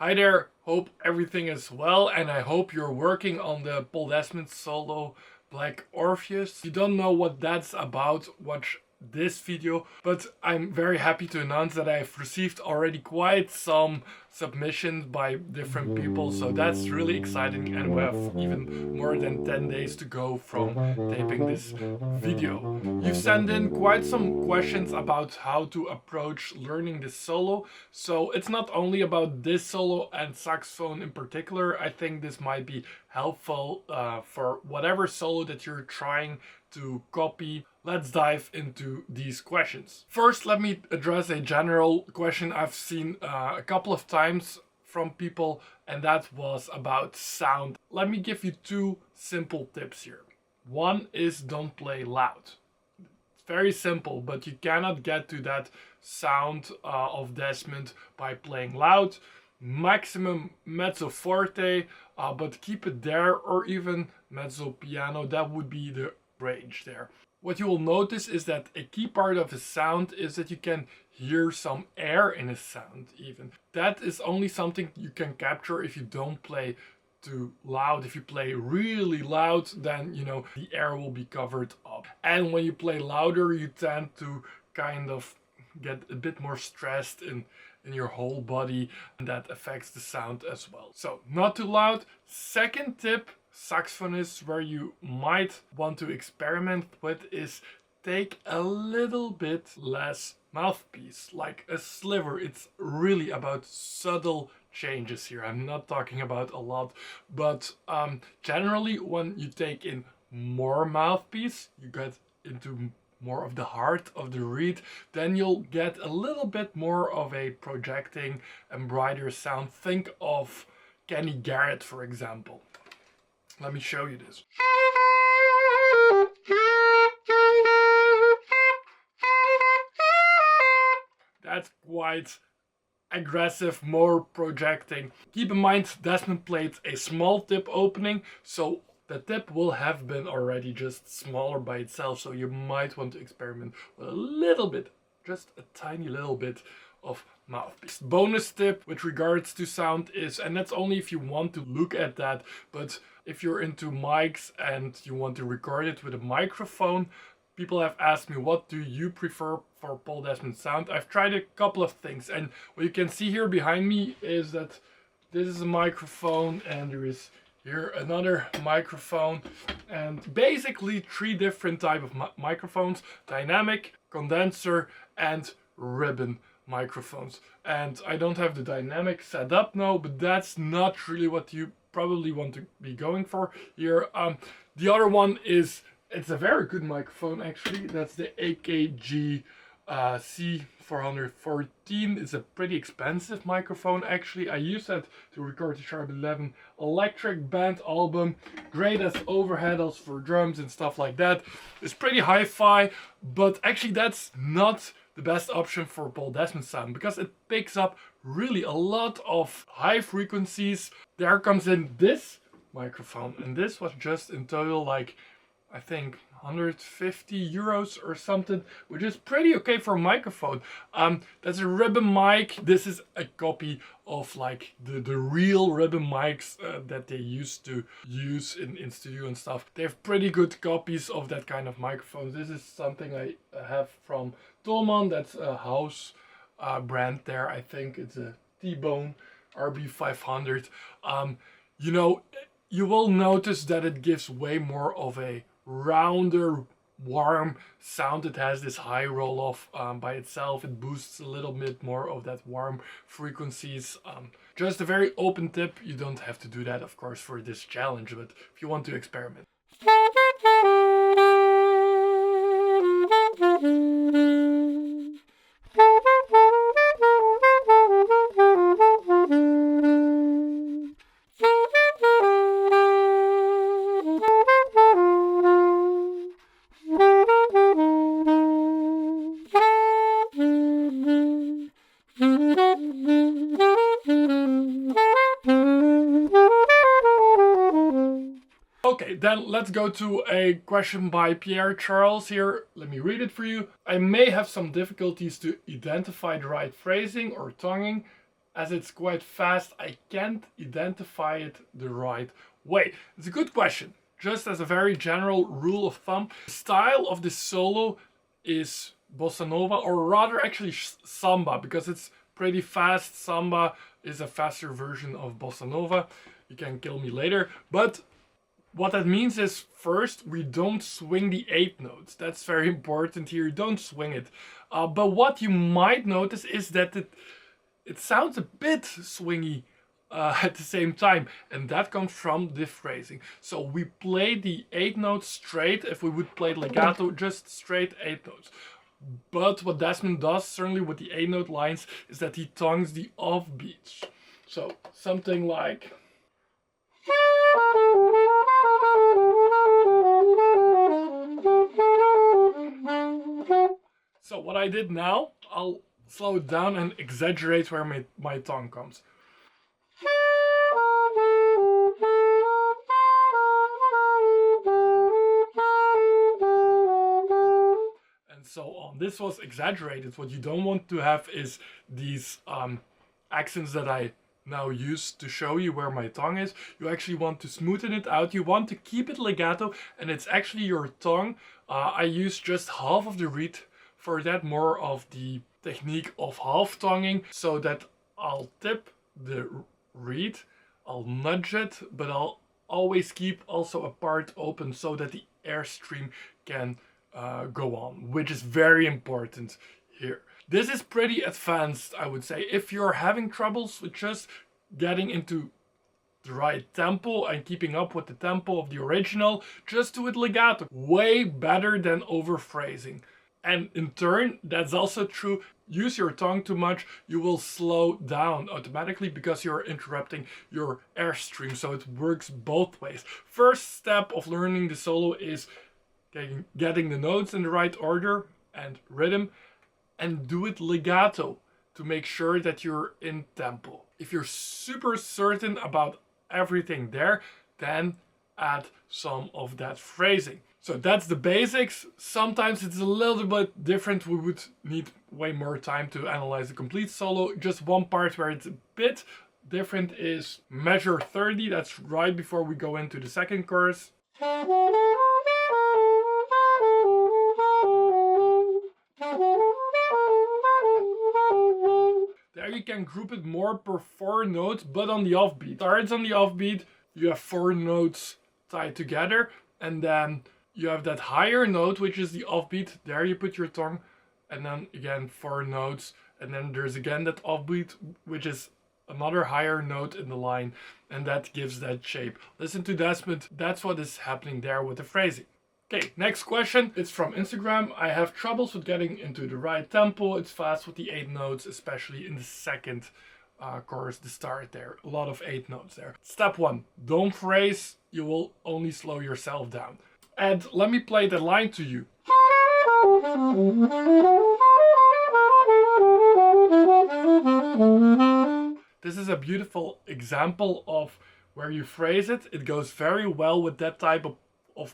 Hi there, hope everything is well, and I hope you're working on the Paul Desmond solo Black Orpheus. If you don't know what that's about, watch this video, but I'm very happy to announce that I've received already quite some submissions by different people, so that's really exciting, and we have even more than 10 days to go from taping this video. You've sent in quite some questions about how to approach learning this solo, so it's not only about this solo and saxophone in particular. I think this might be helpful for whatever solo that you're trying to copy. Let's dive into these questions. First, let me address a general question I've seen a couple of times from people, and that was about sound. Let me give you two simple tips here. One is don't play loud. It's very simple, but you cannot get to that sound of Desmond by playing loud. Maximum mezzo forte, but keep it there, or even mezzo piano. That would be the range there. What you will notice is that a key part of the sound is that you can hear some air in a sound even. That is only something you can capture if you don't play too loud. If you play really loud, then the air will be covered up. And when you play louder, you tend to kind of get a bit more stressed in your whole body, and that affects the sound as well. So not too loud. Second tip, saxophonists, where you might want to experiment with, is take a little bit less mouthpiece, like a sliver. It's really about subtle changes here. I'm not talking about a lot, but generally when you take in more mouthpiece, you get into more of the heart of the reed, then you'll get a little bit more of a projecting and brighter sound. Think of Kenny Garrett, for example. Let me show you this. That's quite aggressive, more projecting. Keep in mind, Desmond played a small tip opening, so the tip will have been already just smaller by itself, so you might want to experiment with a little bit, just a tiny little bit of mouthpiece. Bonus tip with regards to sound is, and that's only if you want to look at that, but if you're into mics and you want to record it with a microphone, people have asked me, what do you prefer for Paul Desmond sound? I've tried a couple of things, and what you can see here behind me is that this is a microphone, and there is here another microphone, and basically three different type of microphones: dynamic, condenser, and ribbon microphones. And I don't have the dynamic set up now, but that's not really what you probably want to be going for here. The other one is, it's a very good microphone actually. That's the AKG C414. It's a pretty expensive microphone actually. I use that to record the Sharp 11 electric band album. Great as overheads for drums and stuff like that. It's pretty hi-fi, but actually that's not the best option for Paul Desmond sound, because it picks up really a lot of high frequencies. There comes in this microphone, and this was just in total like, I think, 150 euros or something, which is pretty okay for a microphone. That's a ribbon mic. This is a copy of like the real ribbon mics that they used to use in studio and stuff. They have pretty good copies of that kind of microphone. This is something I have from Tolman. That's a house brand there. I think it's a T-Bone RB500. You will notice that it gives way more of a rounder, warm sound. It has this high roll off by itself. It boosts a little bit more of that warm frequencies. Just a very open tip. You don't have to do that, of course, for this challenge, but if you want to experiment. Okay, then let's go to a question by Pierre Charles here. Let me read it for you. I may have some difficulties to identify the right phrasing or tonguing. as it's quite fast, I can't identify it the right way. It's a good question. Just as a very general rule of thumb, the style of this solo is bossa nova, or rather actually samba, because it's pretty fast. Samba is a faster version of bossa nova. You can kill me later, but what that means is, first, we don't swing the 8 notes. That's very important here. You don't swing it. But what you might notice is that it sounds a bit swingy at the same time, and that comes from the phrasing. So we play the 8 notes straight. If we would play legato, just straight 8 notes. But what Desmond does, certainly with the 8 note lines, is that he tongues the offbeats. So something like... So what I did now, I'll slow it down and exaggerate where my tongue comes. And so on. This was exaggerated. What you don't want to have is these accents that I now use to show you where my tongue is. You actually want to smoothen it out. You want to keep it legato, and it's actually your tongue. I use just half of the reed for that, more of the technique of half tonguing, so that I'll tip the reed, I'll nudge it, but I'll always keep also a part open so that the airstream can go on, which is very important here. This is pretty advanced, I would say. If you're having troubles with just getting into the right tempo and keeping up with the tempo of the original, just do it legato. Way better than overphrasing. And in turn, that's also true. Use your tongue too much, you will slow down automatically because you're interrupting your airstream. So it works both ways. First step of learning the solo is getting the notes in the right order and rhythm, and do it legato to make sure that you're in tempo. If you're super certain about everything there, then add some of that phrasing. So that's the basics. Sometimes it's a little bit different. We would need way more time to analyze the complete solo. Just one part where it's a bit different is measure 30. That's right before we go into the second chorus. There you can group it more per 4 notes, but on the offbeat. Starts on the offbeat, you have 4 notes tied together, and then you have that higher note, which is the offbeat. There you put your tongue, and then again 4 notes, and then there's again that offbeat, which is another higher note in the line, and that gives that shape. Listen to Desmond. That's what is happening there with the phrasing. Okay, next question. It's from Instagram. I have troubles with getting into the right tempo. It's fast with the 8 notes, especially in the second chorus, the start there. A lot of 8 notes there. Step 1, don't phrase. You will only slow yourself down. And let me play the line to you. This is a beautiful example of where you phrase it. It goes very well with that type of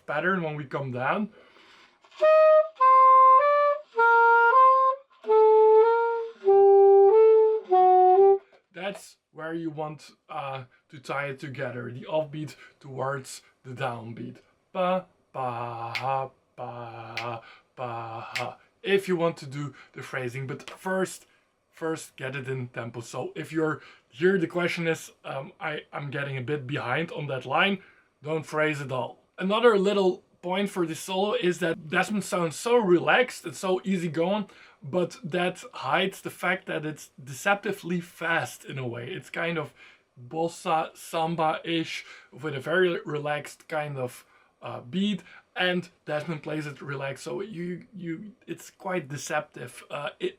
pattern when we come down. That's where you want to tie it together, the offbeat towards the downbeat. Ba, ba, ha, ba, ba, ha. If you want to do the phrasing, but first get it in tempo. So if you're here, the question is, I'm getting a bit behind on that line, don't phrase it all. Another little point for this solo is that Desmond sounds so relaxed and so easygoing, but that hides the fact that it's deceptively fast in a way. It's kind of bossa samba-ish with a very relaxed kind of beat, and Desmond plays it relaxed, so it's quite deceptive.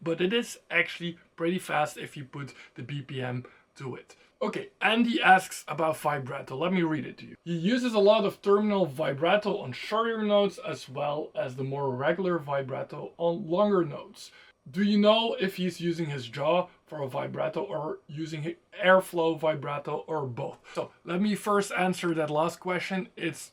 But it is actually pretty fast if you put the BPM to it. Okay, Andy asks about vibrato. Let me read it to you. He uses a lot of terminal vibrato on shorter notes as well as the more regular vibrato on longer notes. Do you know if he's using his jaw for a vibrato or using airflow vibrato or both? So let me first answer that last question. It's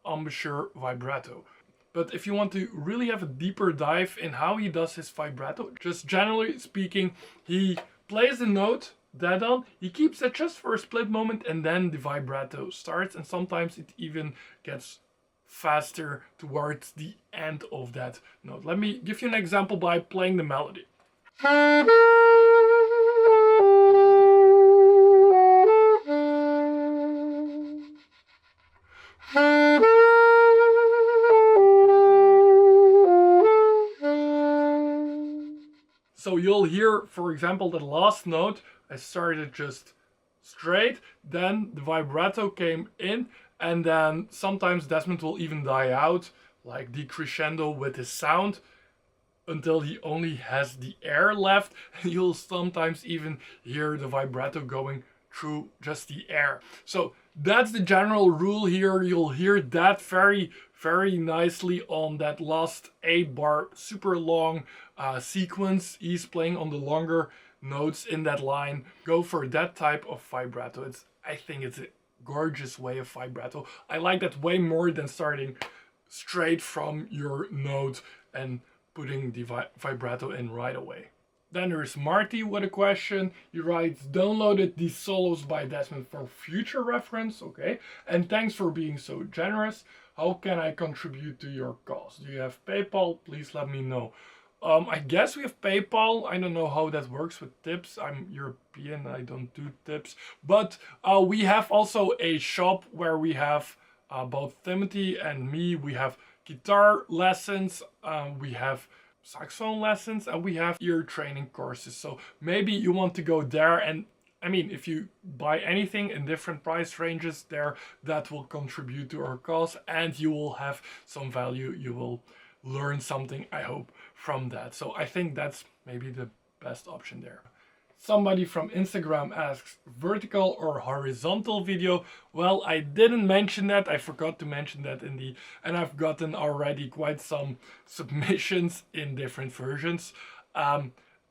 embouchure vibrato. But if you want to really have a deeper dive in how he does his vibrato, just generally speaking, he plays the note that on, he keeps it just for a split moment, and then the vibrato starts, and sometimes it even gets faster towards the end of that note. Let me give you an example by playing the melody. So you'll hear, for example, the last note, I started just straight, then the vibrato came in, and then sometimes Desmond will even die out, like decrescendo with his sound, until he only has the air left, and you'll sometimes even hear the vibrato going through just the air. So that's the general rule here. You'll hear that very nicely on that last 8-bar super long sequence. He's playing on the longer notes in that line. Go for that type of vibrato. I think it's a gorgeous way of vibrato. I like that way more than starting straight from your note and putting the vibrato in right away. Then there's Marty with a question. He writes, downloaded these solos by Desmond for future reference, okay, and thanks for being so generous. How can I contribute to your cause? Do you have PayPal? Please let me know. I guess we have PayPal. I don't know how that works with tips. I'm European, I don't do tips. But we have also a shop where we have both Timothy and me. We have guitar lessons, we have saxophone lessons, and we have ear training courses. So maybe you want to go there, and I mean, if you buy anything in different price ranges there, that will contribute to our cause, and you will have some value. You will learn something, I hope, from that. So I think that's maybe the best option there. Somebody from Instagram asks, vertical or horizontal video? Well, I didn't mention that. I forgot to mention that and I've gotten already quite some submissions in different versions.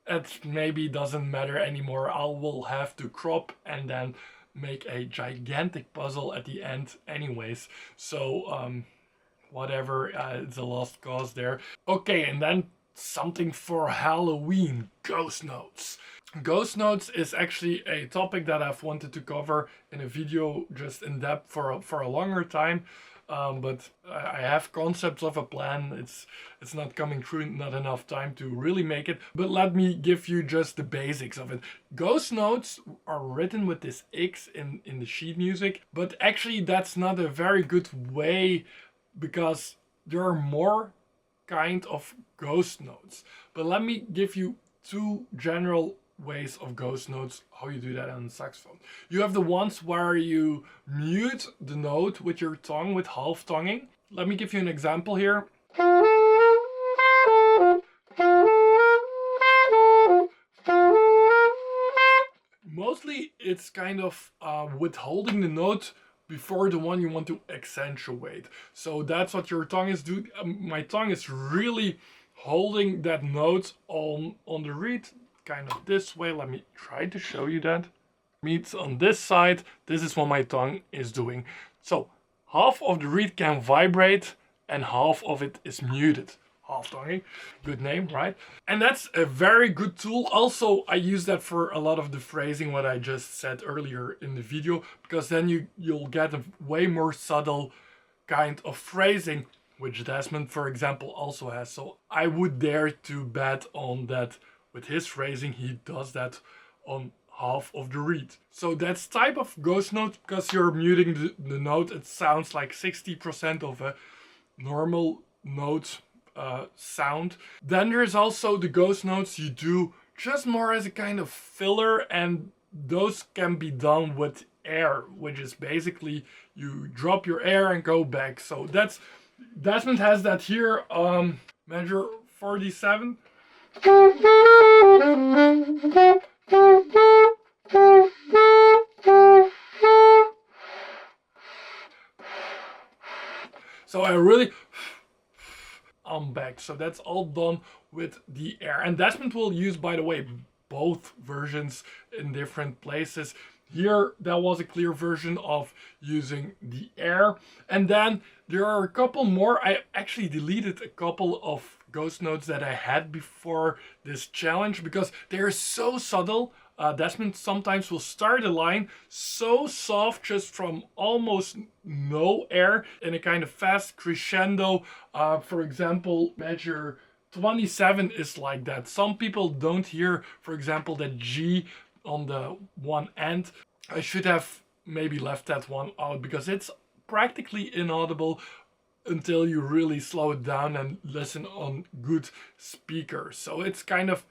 It maybe doesn't matter anymore. I will have to crop and then make a gigantic puzzle at the end anyways. So whatever, it's a lost cause there. Okay, and then something for Halloween, Ghostnotes. Ghostnotes is actually a topic that I've wanted to cover in a video just in depth for a longer time, but I have concepts of a plan. It's not coming through, not enough time to really make it, but let me give you just the basics of it. Ghostnotes are written with this X in the sheet music, but actually that's not a very good way because there are more kind of ghost notes. But let me give you two general ways of ghost notes, how you do that on the saxophone. You have the ones where you mute the note with your tongue, with half tonguing. Let me give you an example here. Mostly it's kind of withholding the note before the one you want to accentuate. So that's what your tongue is doing. My tongue is really holding that note on the reed, kind of this way. Let me try to show you that. Meets on this side. This is what my tongue is doing. So half of the reed can vibrate and half of it is muted. Half tonguing, good name, right? And that's a very good tool. Also, I use that for a lot of the phrasing, what I just said earlier in the video, because then you'll get a way more subtle kind of phrasing, which Desmond, for example, also has. So I would dare to bet on that with his phrasing, he does that on half of the reed. So that's type of ghost note, because you're muting the note, it sounds like 60% of a normal note sound. Then there's also the ghost notes you do just more as a kind of filler, and those can be done with air, which is basically you drop your air and go back. So that's, Desmond has that here, measure 47. So I really, I'm back. So that's all done with the air. And Desmond will use, by the way, both versions in different places. Here, that was a clear version of using the air. And then there are a couple more. I actually deleted a couple of ghost notes that I had before this challenge because they're so subtle. Desmond sometimes will start a line so soft, just from almost no air, in a kind of fast crescendo. For example, measure 27 is like that. Some people don't hear, for example, that G on the one end. I should have maybe left that one out because it's practically inaudible until you really slow it down and listen on good speakers. So it's kind of,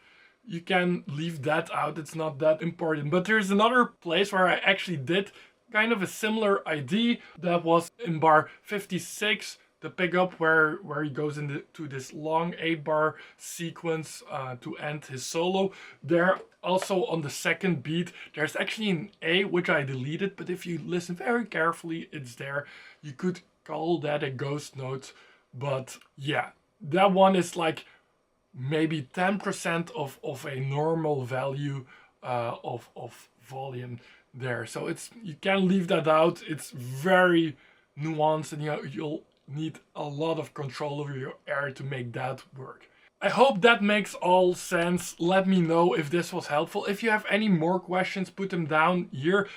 you can leave that out, it's not that important. But there's another place where I actually did kind of a similar idea. That was in bar 56, the pickup where he goes into this long 8-bar sequence to end his solo. There also on the second beat, there's actually an A which I deleted, but if you listen very carefully, it's there. You could call that a ghost note, but yeah, that one is like maybe 10% of a normal value of volume there. So it's, you can leave that out. It's very nuanced, and you'll need a lot of control over your air to make that work. I hope that makes all sense. Let me know if this was helpful. If you have any more questions, put them down here.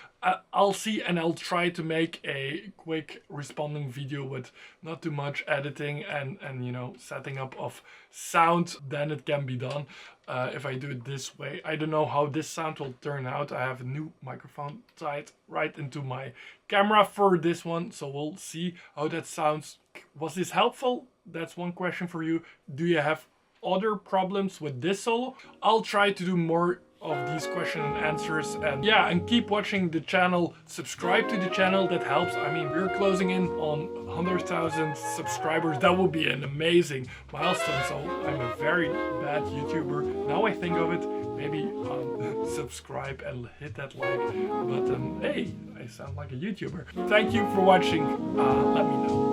I'll see, and I'll try to make a quick responding video with not too much editing and you know, setting up of sound. Then it can be done if I do it this way. I don't know how this sound will turn out. I have a new microphone tied right into my camera for this one, so we'll see how that sounds. Was this helpful? That's one question for you. Do you have other problems with this solo? I'll try to do more of these question and answers, and yeah, and keep watching the channel. Subscribe to the channel, that helps. I mean, we're closing in on 100,000 subscribers. That would be an amazing milestone. So I'm a very bad YouTuber. Now I think of it, maybe subscribe and hit that like button. Hey, I sound like a YouTuber. Thank you for watching. Let me know.